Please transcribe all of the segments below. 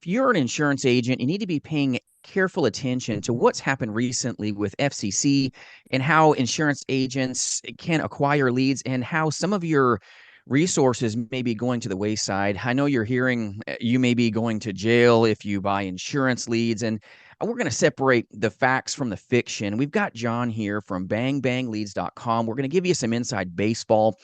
if you're an insurance agent, you need to be paying careful attention to what's happened recently with FCC and how insurance agents can acquire leads and how some of your resources may be going to the wayside. I know you're hearing you may be going to jail if you buy insurance leads, and we're going to separate the facts from the fiction. We've got John here from bangbangleads.com. We're going to give you some inside baseball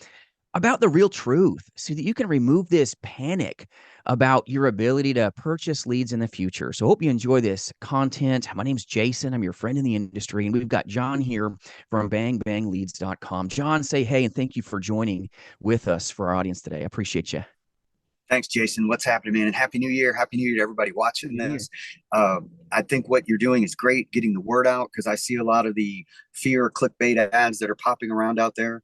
about the real truth so that you can remove this panic about your ability to purchase leads in the future. So, hope you enjoy this content. My name's Jason. I'm your friend in the industry, and we've got John here from bangbangleads.com. John, say hey, and thank you for joining with us for our audience today. I appreciate you. Thanks, Jason. What's happening, man? And Happy New Year. Happy New Year to everybody watching New Year. this. I think what you're doing is great, getting the word out, because I see a lot of the fear clickbait ads that are popping around out there.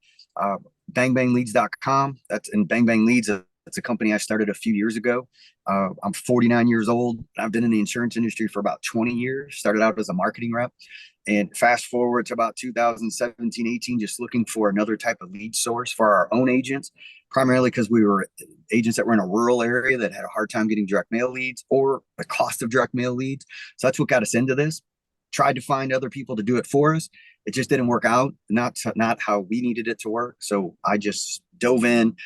Bangbangleads.com. And Bang Bang Leads, that's a company I started a few years ago. I'm 49 years old. I've been in the insurance industry for about 20 years. Started out as a marketing rep. And fast forward to about 2017, 18, just looking for another type of lead source for our own agents, primarily because we were agents that were in a rural area that had a hard time getting direct mail leads or the cost of direct mail leads. So that's what got us into this. Tried to find other people to do it for us. It just didn't work out, not how we needed it to work. So I just dove in,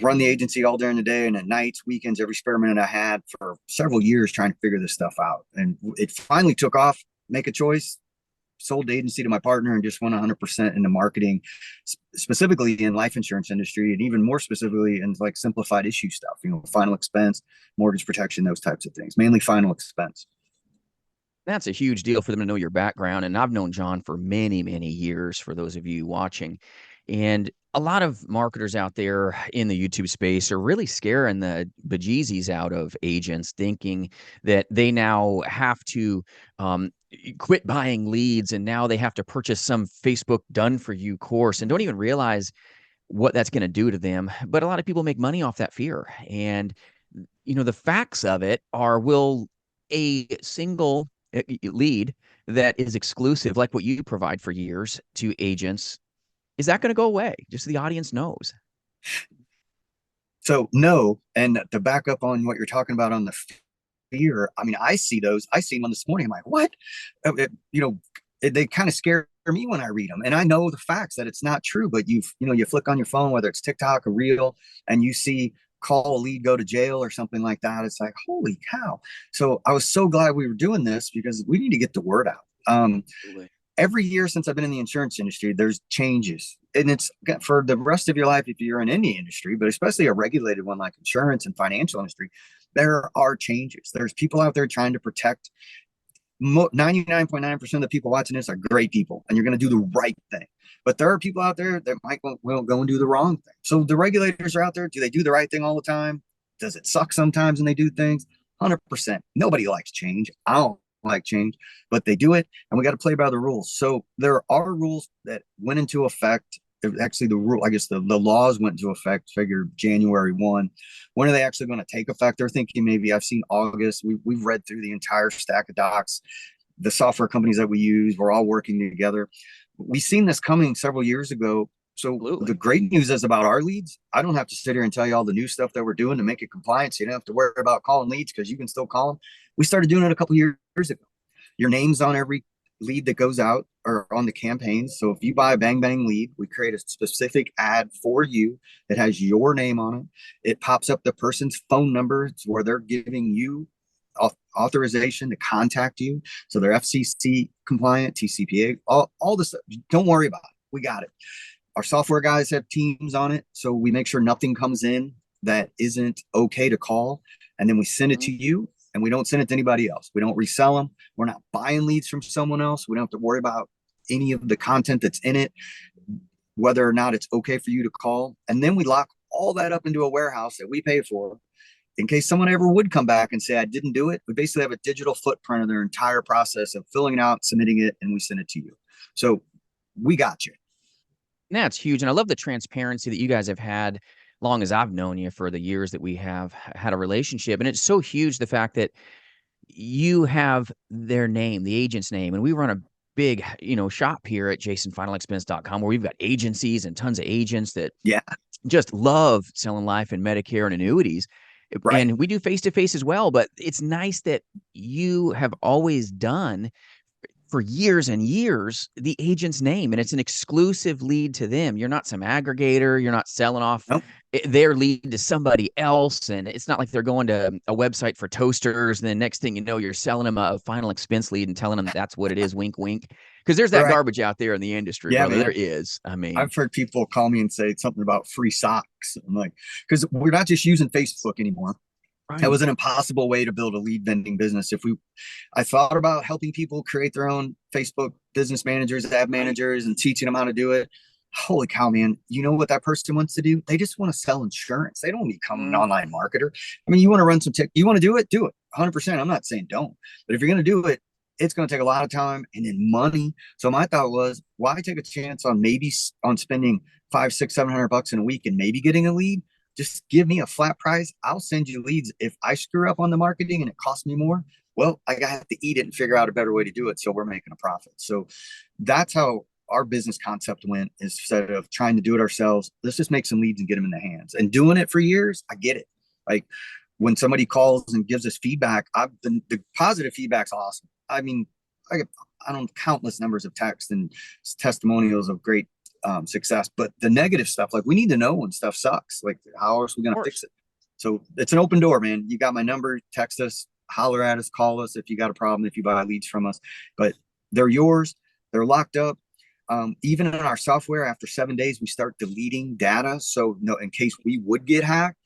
run the agency all during the day and at nights, weekends, every spare minute I had for several years trying to figure this stuff out. And it finally took off. Make a choice, sold the agency to my partner, and just went 100% into marketing, specifically in life insurance industry, and even more specifically in like simplified issue stuff, final expense, mortgage protection, those types of things, mainly final expense. That's a huge deal for them to know your background. And I've known John for many, many years, for those of you watching. And a lot of marketers out there in the YouTube space are really scaring the bejesus out of agents, thinking that they now have to quit buying leads and now they have to purchase some Facebook done for you course and don't even realize what that's going to do to them. But a lot of people make money off that fear. And, the facts of it are, will a single lead that is exclusive, like what you provide for years to agents, is that going to go away? Just so the audience knows. So no, and to back up on what you're talking about on the fear, I mean, I see those. I see one this morning. I'm like, what? They kind of scare me when I read them, and I know the facts that it's not true. But you flick on your phone, whether it's TikTok or Reel, and you see call a lead, go to jail or something like that. It's like, holy cow. So I was so glad we were doing this because we need to get the word out. Every year since I've been in the insurance industry, there's changes. And it's for the rest of your life if you're in any industry, but especially a regulated one like insurance and financial industry, there are changes. There's people out there trying to protect. 99.9% of the people watching this are great people, and you're going to do the right thing. But there are people out there that might will go and do the wrong thing. So the regulators are out there. Do they do the right thing all the time? Does it suck sometimes when they do things? 100%. Nobody likes change. I don't like change, but they do it, and we got to play by the rules. So there are rules that went into effect. Actually, the laws went into effect, figure January 1. When are they actually going to take effect? They're thinking maybe, I've seen August. We've read through the entire stack of docs. The software companies that we use, we're all working together. We've seen this coming several years ago. So Absolutely. The great news is about our leads. I don't have to sit here and tell you all the new stuff that we're doing to make it compliant. So you don't have to worry about calling leads because you can still call them. We started doing it a couple years ago. Your name's on every lead that goes out or on the campaigns. So if you buy a Bang Bang lead, we create a specific ad for you that has your name on it. It pops up the person's phone number. It's where they're giving you authorization to contact you. So they're FCC compliant, TCPA, all this stuff. Don't worry about it. We got it. Our software guys have teams on it. So we make sure nothing comes in that isn't okay to call. And then we send it to you, and we don't send it to anybody else. We don't resell them. We're not buying leads from someone else. We don't have to worry about any of the content that's in it, whether or not it's okay for you to call. And then we lock all that up into a warehouse that we pay for in case someone ever would come back and say, I didn't do it. We basically have a digital footprint of their entire process of filling it out, submitting it, and we send it to you. So we got you. That's huge. And I love the transparency that you guys have had long as I've known you, for the years that we have had a relationship. And it's so huge, the fact that you have their name, the agent's name. And we run a big, shop here at jasonfinalexpense.com where we've got agencies and tons of agents that Yeah. just love selling life and Medicare and annuities. Right. And we do face to face as well. But it's nice that you have always done for years and years the agent's name, and it's an exclusive lead to them. You're not some aggregator. You're not selling off Nope. their lead to somebody else, and it's not like they're going to a website for toasters and then next thing you know you're selling them a final expense lead and telling them that's what it is, wink wink, because there's that Right. garbage out there in the industry, Yeah, brother. There man. is. I mean, I've heard people call me and say something about free socks. I'm like, because we're not just using Facebook anymore. It right. was an impossible way to build a lead vending business. I thought about helping people create their own Facebook business managers, ad managers, and teaching them how to do it. Holy cow, man. You know what that person wants to do? They just want to sell insurance. They don't become an Mm, online marketer. I mean, you want to run some tech, you want to do it? Do it 100%. I'm not saying don't, but if you're going to do it, it's going to take a lot of time and then money. So my thought was, why take a chance on maybe on spending five, six, $700 in a week and maybe getting a lead? Just give me a flat price. I'll send you leads. If I screw up on the marketing and it costs me more, well, I have to eat it and figure out a better way to do it. So we're making a profit. So that's how our business concept went. Instead of trying to do it ourselves, let's just make some leads and get them in the hands. And doing it for years, I get it. Like when somebody calls and gives us feedback, the positive feedback's awesome. I mean, I don't countless numbers of texts and testimonials of great success, but the negative stuff, like we need to know when stuff sucks. Like how else are we of going to fix course. it? So it's an open door, man. You got my number. Text us, holler at us, call us if you got a problem, if you buy leads from us. But they're yours. They're locked up. Even in our software, after 7 days, we start deleting data. So no, in case we would get hacked,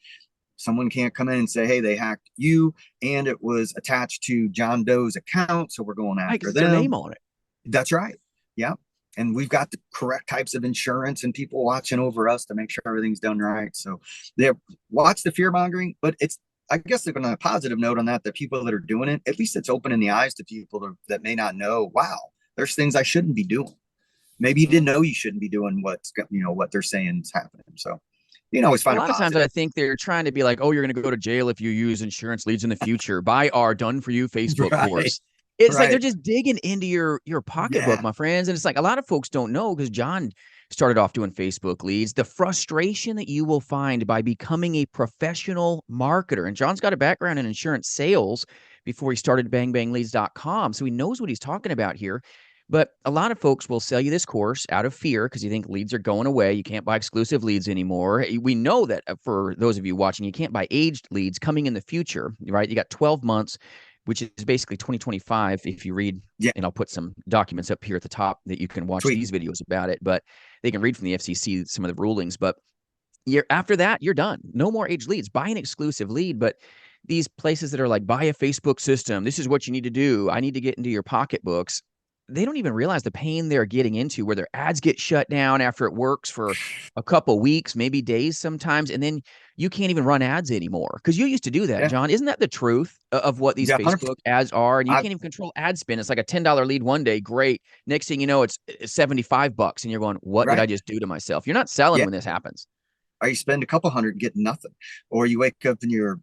someone can't come in and say, hey, they hacked you and it was attached to John Doe's account. So we're going Right, after because it's their them. name on it. That's right. Yeah. And we've got the correct types of insurance and people watching over us to make sure everything's done right. So they watch the fear mongering, but it's, I guess they're going to a positive note on that, that people that are doing it, at least it's opening the eyes to people that may not know, wow, there's things I shouldn't be doing. Maybe you didn't Mhm. know you shouldn't be doing what they're saying is happening. So you can always A find a lot of times positive. I think they're trying to be like, oh, you're going to go to jail if you use insurance leads in the future. Buy our done for you Facebook Right. course. It's like they're Right. just digging into your pocketbook, Yeah. my friends. And it's like a lot of folks don't know because John started off doing Facebook leads, the frustration that you will find by becoming a professional marketer. And John's got a background in insurance sales before he started bangbangleads.com. So he knows what he's talking about here. But a lot of folks will sell you this course out of fear because you think leads are going away. You can't buy exclusive leads anymore. We know that for those of you watching, you can't buy aged leads coming in the future, right? You got 12 months, which is basically 2025. If you read, Yeah. and I'll put some documents up here at the top that you can watch Sweet. these videos about it, but they can read from the FCC some of the rulings. But after that, you're done. No more aged leads. Buy an exclusive lead. But these places that are like, buy a Facebook system, this is what you need to do. I need to get into your pocketbooks. They don't even realize the pain they're getting into where their ads get shut down after it works for a couple weeks, maybe days sometimes. And then you can't even run ads anymore because you used to do that, Yeah. John. Isn't that the truth of what these Yeah. 100%. Facebook ads are? And you I, can't even control ad spend. It's like a $10 lead one day. Great. Next thing you know, it's $75. And you're going, what did right. I just do to myself? You're not selling Yeah. when this happens. Or you spend a couple hundred and get nothing, or you wake up in your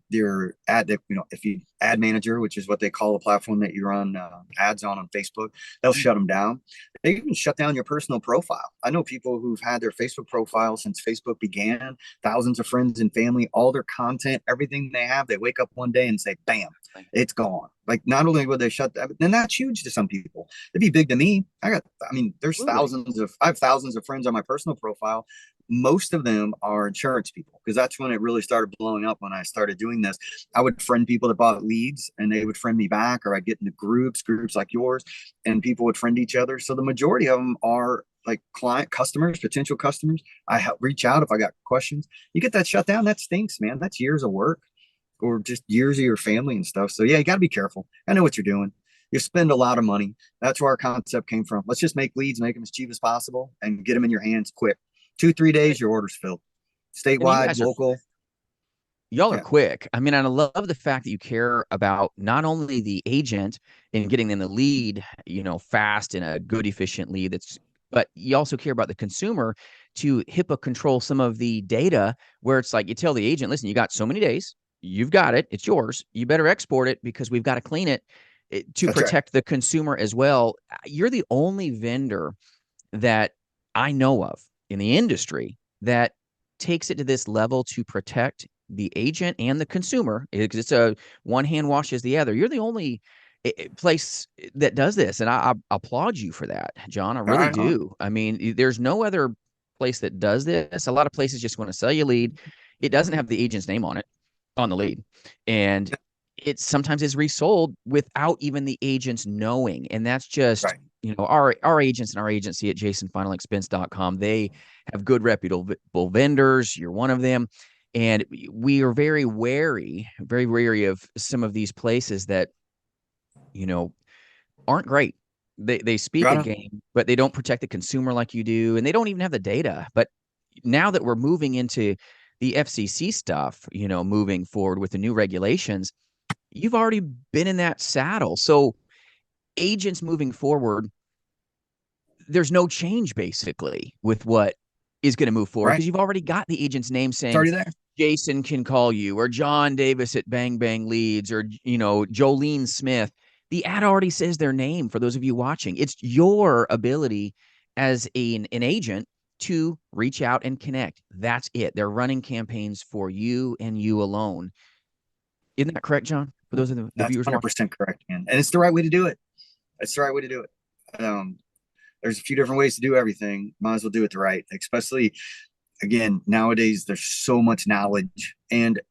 ad that if you ad manager, which is what they call the platform that you run ads on Facebook, they'll shut them down. They even shut down your personal profile. I know people who've had their Facebook profile since Facebook began, thousands of friends and family, all their content, everything they have. They wake up one day and say, "Bam, it's gone." Like not only would they shut that, then that's huge to some people. It'd be big to me. I mean, Absolutely. I have thousands of friends on my personal profile. Most of them are insurance people because that's when it really started blowing up when I started doing this. I would friend people that bought leads and they would friend me back, or I'd get into groups like yours, and people would friend each other. So the majority of them are like client customers, potential customers. Reach out if I got questions. You get that shut down, that stinks, man. That's years of work or just years of your family and stuff. So yeah, you got to be careful. I know what you're doing. You spend a lot of money. That's where our concept came from. Let's just make leads, make them as cheap as possible, and get them in your hands quick. 2-3 days, your order's filled. And you Statewide, guys are local. y'all are Yeah. quick. I mean, I love the fact that you care about not only the agent and getting them the lead, fast and a good, efficient lead but you also care about the consumer to HIPAA control some of the data where it's like you tell the agent, listen, you got so many days, you've got it, it's yours. You better export it because we've got to clean it to That's right. protect the consumer as well. You're the only vendor that I know of in the industry that takes it to this level to protect the agent and the consumer, because it's a one hand washes the other. You're the only place that does this, and I applaud you for that, John. I really Right on. do. I mean, there's no other place that does this. A lot of places just want to sell you a lead. It doesn't have the agent's name on it, on the lead, and it sometimes is resold without even the agents knowing. And that's just, Right. our agents and our agency at jasonfinalexpense.com, they have good reputable vendors. You're one of them. And we are very wary of some of these places that, you know, aren't great. They speak a Right on. game, but they don't protect the consumer like you do, and they don't even have the data. But now that we're moving into the FCC stuff, moving forward with the new regulations, you've already been in that saddle. So agents moving forward, there's no change basically with what is going to move forward, Right. because you've already got the agent's name It's saying already there. Jason can call you, or John Davis at Bang Bang Leads, or Jolene Smith. The ad already says their name. For those of you watching, it's your ability as an agent to reach out and connect. That's it. They're running campaigns for you and you alone. Isn't that correct, John? For those of the That's viewers watching. 100% correct, man. And it's the right way to do it. It's the right way to do it. There's a few different ways to do everything. Might as well do it the right. Especially, again, nowadays there's so much knowledge, and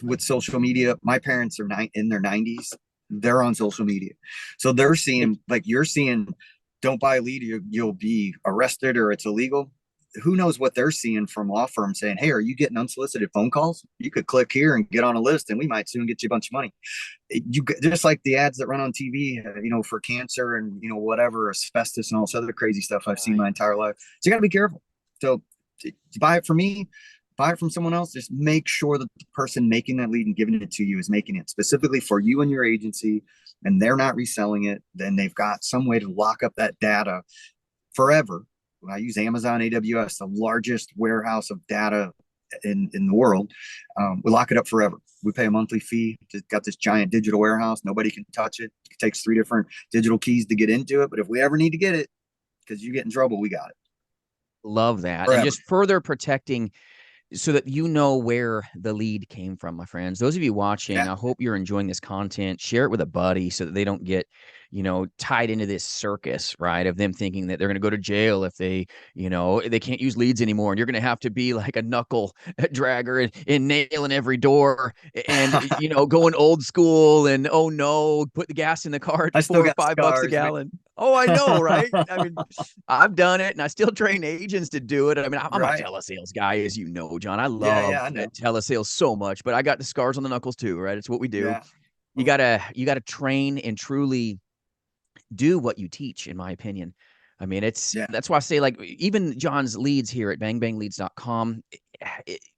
with social media, my parents are in their 90s. They're on social media, so they're seeing, like you're seeing, don't buy a lead, you'll be arrested or it's illegal. Who knows what they're seeing from law firms saying, hey, are you getting unsolicited phone calls? You could click here and get on a list, and we might soon get you a bunch of money. You just like the ads that run on TV, for cancer and whatever, asbestos and all this other crazy stuff I've seen my entire life. So you got to be careful. So to buy it from me, buy it from someone else, just make sure that the person making that lead and giving it to you is making it specifically for you and your agency, and they're not reselling it. Then they've got some way to lock up that data forever. I use Amazon AWS, the largest warehouse of data in the world. We lock it up forever. We pay a monthly fee. It's got this giant digital warehouse. Nobody can touch it. It takes 3 different digital keys to get into it. But if we ever need to get it, because you get in trouble, we got it Love that. And forever. just further protecting, so that you know where the lead came from, my friends. Those of you watching, Yeah. I hope you're enjoying this content. Share it with a buddy so that they don't get, tied into this circus, right? Of them thinking that they're going to go to jail if they can't use leads anymore. And you're going to have to be like a knuckle dragger and nailing every door and, going old school and, oh no, put the gas in the car at I still got $4 or $5 a scars, man. gallon. Oh, I know, right? I mean, I've done it, and I still train agents to do it. I mean, I'm a Right. telesales guy, as you know, John. I Yeah, love I know. telesales so much, but I got the scars on the knuckles too, right? It's what we do. Yeah. You gotta train and truly do what you teach, in my opinion. I mean, Yeah. that's why I say, like, even John's leads here at bangbangleads.com,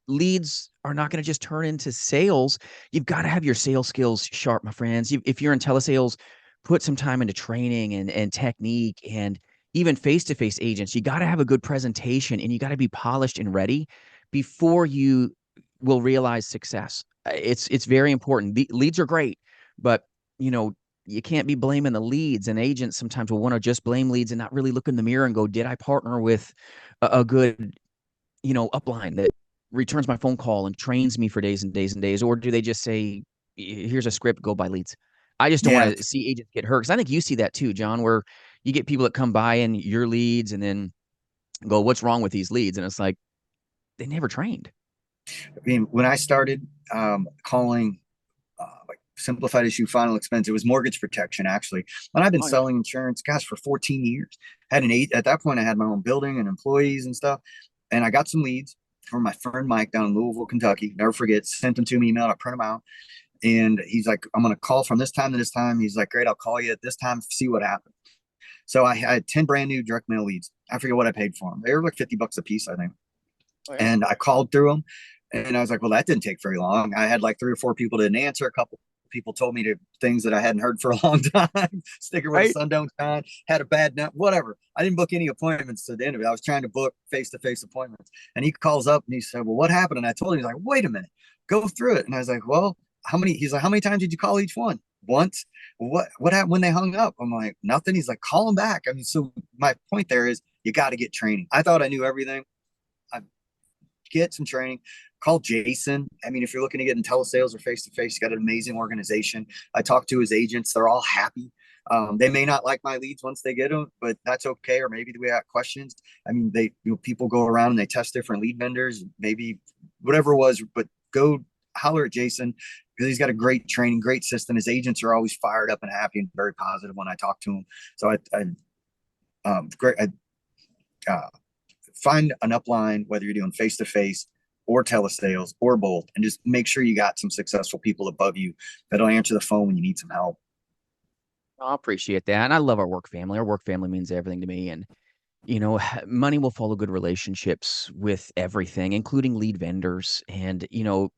leads are not going to just turn into sales. You've got to have your sales skills sharp, my friends. If you're in telesales, put some time into training and technique, and even face-to-face agents. You got to have a good presentation, and you got to be polished and ready before you will realize success. It's very important. The leads are great, but you know you can't be blaming the leads. And agents sometimes will want to just blame leads and not really look in the mirror and go, did I partner with a good, upline that returns my phone call and trains me for days and days and days? Or do they just say, here's a script, go buy leads? I just don't Yeah. want to see agents get hurt, because I think you see that too, John, where you get people that come by and your leads and then go, what's wrong with these leads? And it's like, they never trained. I mean, when I started calling like simplified issue final expense, it was mortgage protection actually. When I've been Oh, yeah. selling insurance, gosh, for 14 years. Had an eight at that point. I had my own building and employees and stuff, and I got some leads from my friend Mike down in Louisville, Kentucky. Never forget. Sent them to me, email. I print them out, and he's like, "I'm going to call from this time to this time." He's like, "Great, I'll call you at this time. See what happens." So I had 10 brand new direct mail leads. I forget what I paid for them. They were like $50 a piece, I think. Oh, yeah. And I called through them, and I was like, well, that didn't take very long. I had like 3 or 4 people didn't answer. A couple people told me to things that I hadn't heard for a long time. Sticker where the Right. sun don't shine. Had a bad night. Whatever. I didn't book any appointments to the end of it. I was trying to book face-to-face appointments. And he calls up and he said, well, what happened? And I told him, he's like, wait a minute, go through it. And I was like, well, how many? He's like, how many times did you call each one? Once. What happened when they hung up? I'm like, nothing. He's like, call them back. I mean, so my point there is you got to get training. I thought I knew everything. I get some training, call Jason. I mean, if you're looking to get in telesales or face to face, he's got an amazing organization. I talk to his agents; they're all happy. They may not like my leads once they get them, but that's okay. Or maybe we have questions. I mean, people go around and they test different lead vendors, maybe whatever it was. But go holler at Jason because he's got a great training, great system. His agents are always fired up and happy and very positive when I talk to him. So great. Find an upline, whether you're doing face to face or telesales or both, and just make sure you got some successful people above you that'll answer the phone when you need some help. I appreciate that. And I love our work family. Our work family means everything to me. And, money will follow good relationships with everything, including lead vendors. And,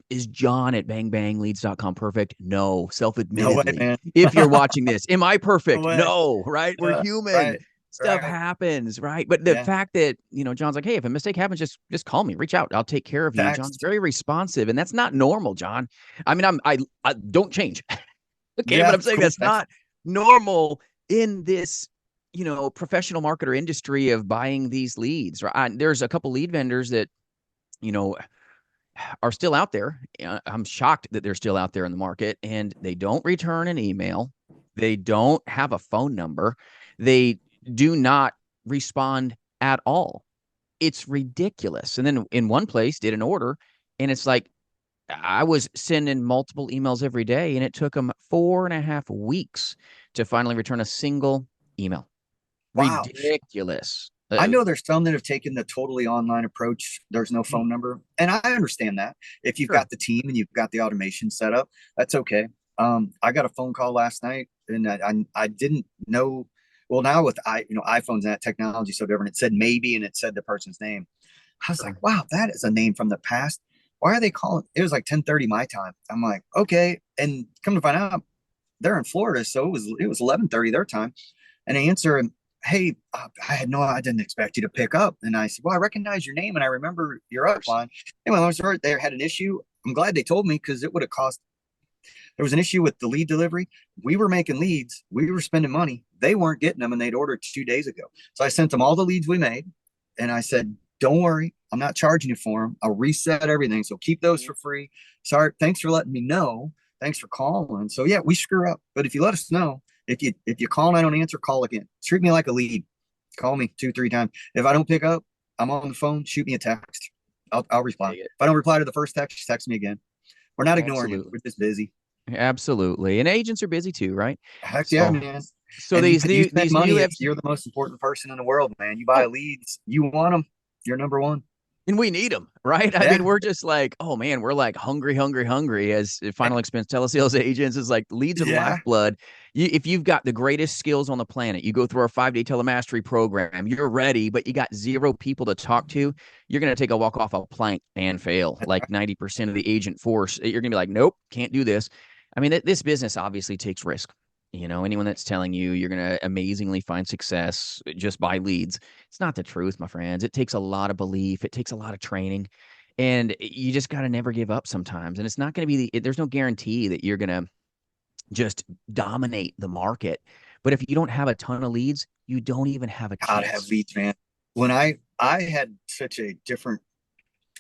is John at bangbangleads.com perfect? No, No way, self-admittedly. man. If you're watching this, am I No perfect? way. No, right? We're human. Right. Stuff Right. happens, right? But the Yeah. fact that, John's like, hey, if a mistake happens, just call me, reach out. I'll take care of you. John's Text. very responsive. And that's not normal, John. I mean, I don't change. Okay, but Yeah. I'm saying Cool. that's not normal in this, professional marketer industry of buying these leads, right? There's a couple lead vendors that, you know, are still out there. I'm shocked that they're still out there in the market, and they don't return an email. They don't have a phone number. They do not respond at all. It's ridiculous. And then in one place did an order, and it's like I was sending multiple emails every day, and it took them 4.5 weeks to finally return a single email. Wow. Ridiculous. I know there's some that have taken the totally online approach. There's no phone number. And I understand that. If you've Sure. got the team and you've got the automation set up, that's okay. I got a phone call last night and I didn't know. Well, now with iPhones and that technology so different, it said maybe and it said the person's name. I was like, wow, that is a name from the past. Why are they calling? It was like 10:30 my time. I'm like, okay. And come to find out, they're in Florida, so it was 11:30 their time. And I answer, and hey, I didn't expect you to pick up. And I said, well, I recognize your name and I remember your upline. Anyway, I was hurt. They had an issue. I'm glad they told me because it would have cost. There was an issue with the lead delivery. We were making leads. We were spending money. They weren't getting them and they'd ordered 2 days ago. So I sent them all the leads we made. And I said, don't worry. I'm not charging you for them. I'll reset everything. So keep those for free. Sorry. Thanks for letting me know. Thanks for calling. So yeah, we screw up. But if you let us know, if you call and I don't answer, call again. Treat me like a lead. Call me 2-3 times. If I don't pick up, I'm on the phone. Shoot me a text. I'll reply. If I don't reply to the first text me again. We're not ignoring you. We're just busy. Absolutely. And agents are busy too, right? Heck yeah, man. So And these you new spend these money new if you're the most important person in the world, man. You buy leads, you want them. You're number one. and we need them, right? I Yeah. mean, we're just like, oh man, we're like hungry as final expense telesales agents. Is like leads are the Yeah. lifeblood. If you've got the greatest skills on the planet, you go through our 5-day telemastery program, you're ready, but you got 0 people to talk to, you're going to take a walk off a plank and fail. Like 90% of the agent force, you're going to be like, nope, can't do this. I mean, this business obviously takes risk. Anyone that's telling you you're going to amazingly find success just by leads, it's not the truth, my friends. It takes a lot of belief. It takes a lot of training, and you just got to never give up sometimes. And it's not going to be there's no guarantee that you're going to just dominate the market. But if you don't have a ton of leads, you don't even have a Gotta have chance. leads, man. When I had such a different.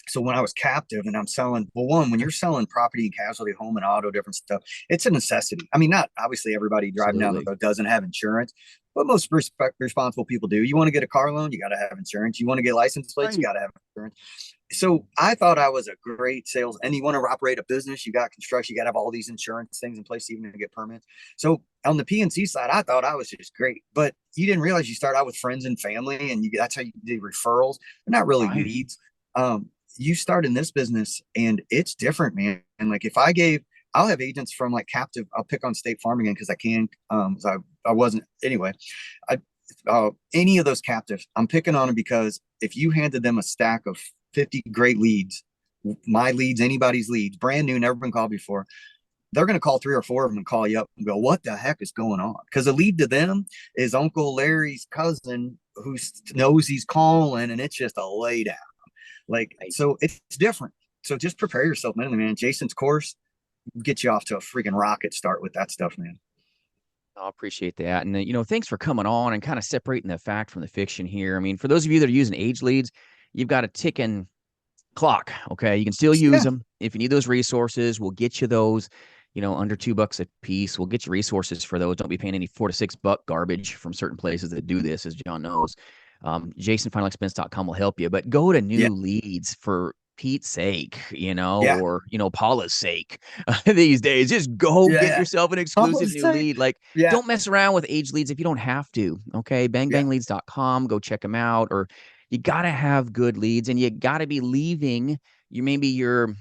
So when I was captive and I'm selling, well, when you're selling property and casualty, home and auto, different stuff, it's a necessity. I mean, not obviously everybody driving down the Absolutely. road doesn't have insurance, but most responsible people do. You want to get a car loan, you got to have insurance. You want to get license plates, you Right. got to have insurance. So I thought I was a great sales, and you want to operate a business, you got construction, you got to have all these insurance things in place even to get permits. So on the PNC side, I thought I was just great, but you didn't realize you start out with friends and family, and that's how you do referrals. They're not really Right. leads. You start in this business and it's different, man. And like I'll have agents from like captive. I'll pick on State Farm again because I can. I wasn't anyway. I Any of those captives, I'm picking on them because if you handed them a stack of 50 great leads, my leads, anybody's leads, brand new, never been called before, they're going to call 3 or 4 of them and call you up and go, what the heck is going on? Because a lead to them is Uncle Larry's cousin who knows he's calling, and it's just a lay down. Like, Right. so it's different. So just prepare yourself mentally, man. Jason's course get you off to a freaking rocket start with that stuff, man. I appreciate that. And, thanks for coming on and kind of separating the fact from the fiction here. I mean, for those of you that are using age leads, you've got a ticking clock. Okay. You can still use Yeah. them. If you need those resources, we'll get you those, under $2 a piece. We'll get you resources for those. Don't be paying any $4 to $6 garbage from certain places that do this, as John knows. JasonFinalExpense.com will help you, but go to Yeah. New Leads for Pete's sake, Yeah. or, Paula's sake these days. Just go Yeah. get Yeah. yourself an I exclusive was new saying, lead. Like, yeah. don't mess around with age leads if you don't have to. Okay. Yeah. Bangbangleads.com. Go check them out. Or you got to have good leads, and you got to be leaving your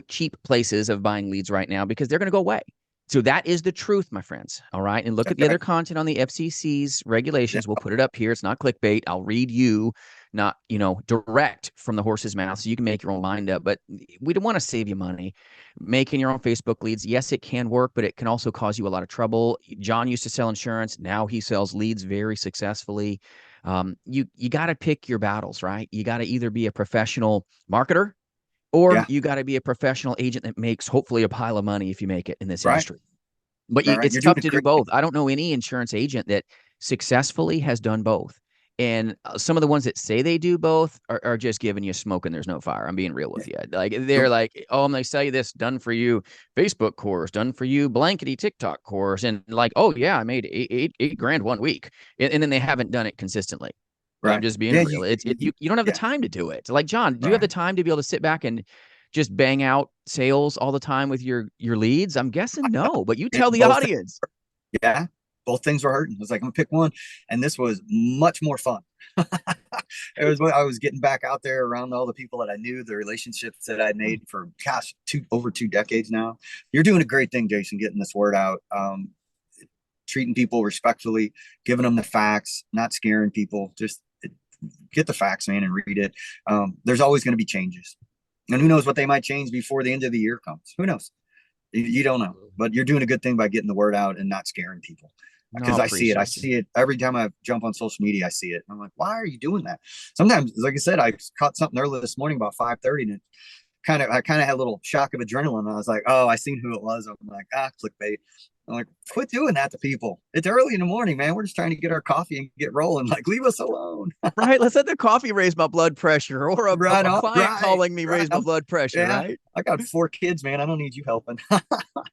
cheap places of buying leads right now, because they're going to go away. So that is the truth, my friends. All right. And look at That's the other right. content on the FCC's Yeah. regulations. We'll put it up here. It's not clickbait. I'll read you, not, direct from the horse's mouth, so you can make your own mind up. But we don't want to save you money. Making your own Facebook leads, yes, it can work, but it can also cause you a lot of trouble. John used to sell insurance. Now he sells leads very successfully. You got to pick your battles, right? You got to either be a professional marketer, or Yeah. you got to be a professional agent that makes hopefully a pile of money if you make it in this Right. industry. But Right. Right. it's You're doing tough a to do great both. thing. I don't know any insurance agent that successfully has done both. And some of the ones that say they do both are just giving you smoke and there's no fire. I'm being real Yeah. with you. Like, they're Nope. like, oh, I'm going to sell you this done for you Facebook course, done for you blankety TikTok course. And like, oh yeah, I made eight grand 1 week. And then they haven't done it consistently. I'm Right. just being Yeah. real. You don't have the Yeah. time to do it. Like, John, do you have the Right. time to be able to sit back and just bang out sales all the time with your leads? I'm guessing no, but you tell the Both. audience. Yeah. Both things were hurting. I was like, I'm gonna pick one, and this was much more fun. It was I was getting back out there around all the people that I knew, the relationships that I'd made for over 2 decades now. You're doing a great thing, Jason, getting this word out. Treating people respectfully, giving them the facts, not scaring people. Just get the facts, man, and read it. There's always going to be changes, and who knows what they might change before the end of the year comes. Who knows? You don't know, but you're doing a good thing by getting the word out and not scaring people. No, Because I see it. I appreciate you. see it every time I jump on social media. I see it. I'm like, why are you doing that? Sometimes, like I said, I caught something early this morning about 5:30, and I kind of had a little shock of adrenaline. I was like, oh, I seen who it was. I'm like, clickbait. I'm like, quit doing that to people. It's early in the morning, man. We're just trying to get our coffee and get rolling. Like, leave us alone. Right. Let's let the coffee raise my blood pressure, or Right a on. client Right. calling me Right. raise my blood pressure, Yeah. right? I got 4 kids, man. I don't need you helping.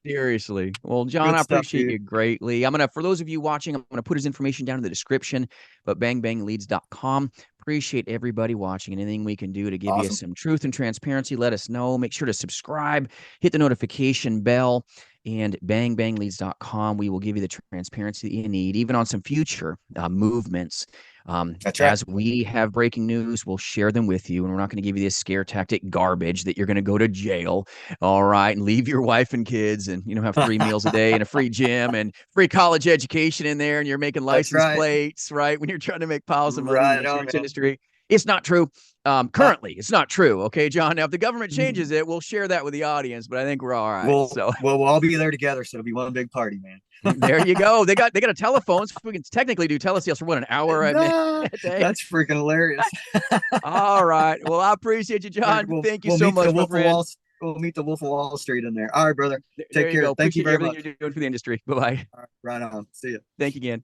Seriously. Well, John, Good I stuff, appreciate dude. you greatly. For those of you watching, I'm gonna put his information down in the description, but bangbangleads.com. Appreciate everybody watching, and anything we can do to give you Awesome. some truth and transparency, let us know. Make sure to subscribe, hit the notification bell, and bangbangleads.com. We will give you the transparency that you need, even on some future movements. That's right. As we have breaking news, we'll share them with you, and we're not going to give you this scare tactic garbage that you're going to go to jail, all right, and leave your wife and kids, and have 3 meals a day and a free gym and free college education in there, and you're making That's license right. plates, right? When you're trying to make piles of money in the Right on, insurance man. industry, it's not true. Uh, Currently, it's not true. Okay, John. Now, if the government changes it, we'll share that with the audience. But I think we're all right. So we'll all be there together, so it'll be one big party, man. there you go. They got a telephone. So we can technically do telesales for an hour a Nah, day. that's freaking hilarious. All right. Well, I appreciate you, All right, John. we'll Thank you we'll so meet the much, my Wolf of friend. Wall. We'll meet the Wolf of Wall Street in there. All right, brother. There Take you care. go. Thank you Appreciate very everything much. you're doing for the industry. Bye bye. All right, right on. See you. Thank you again.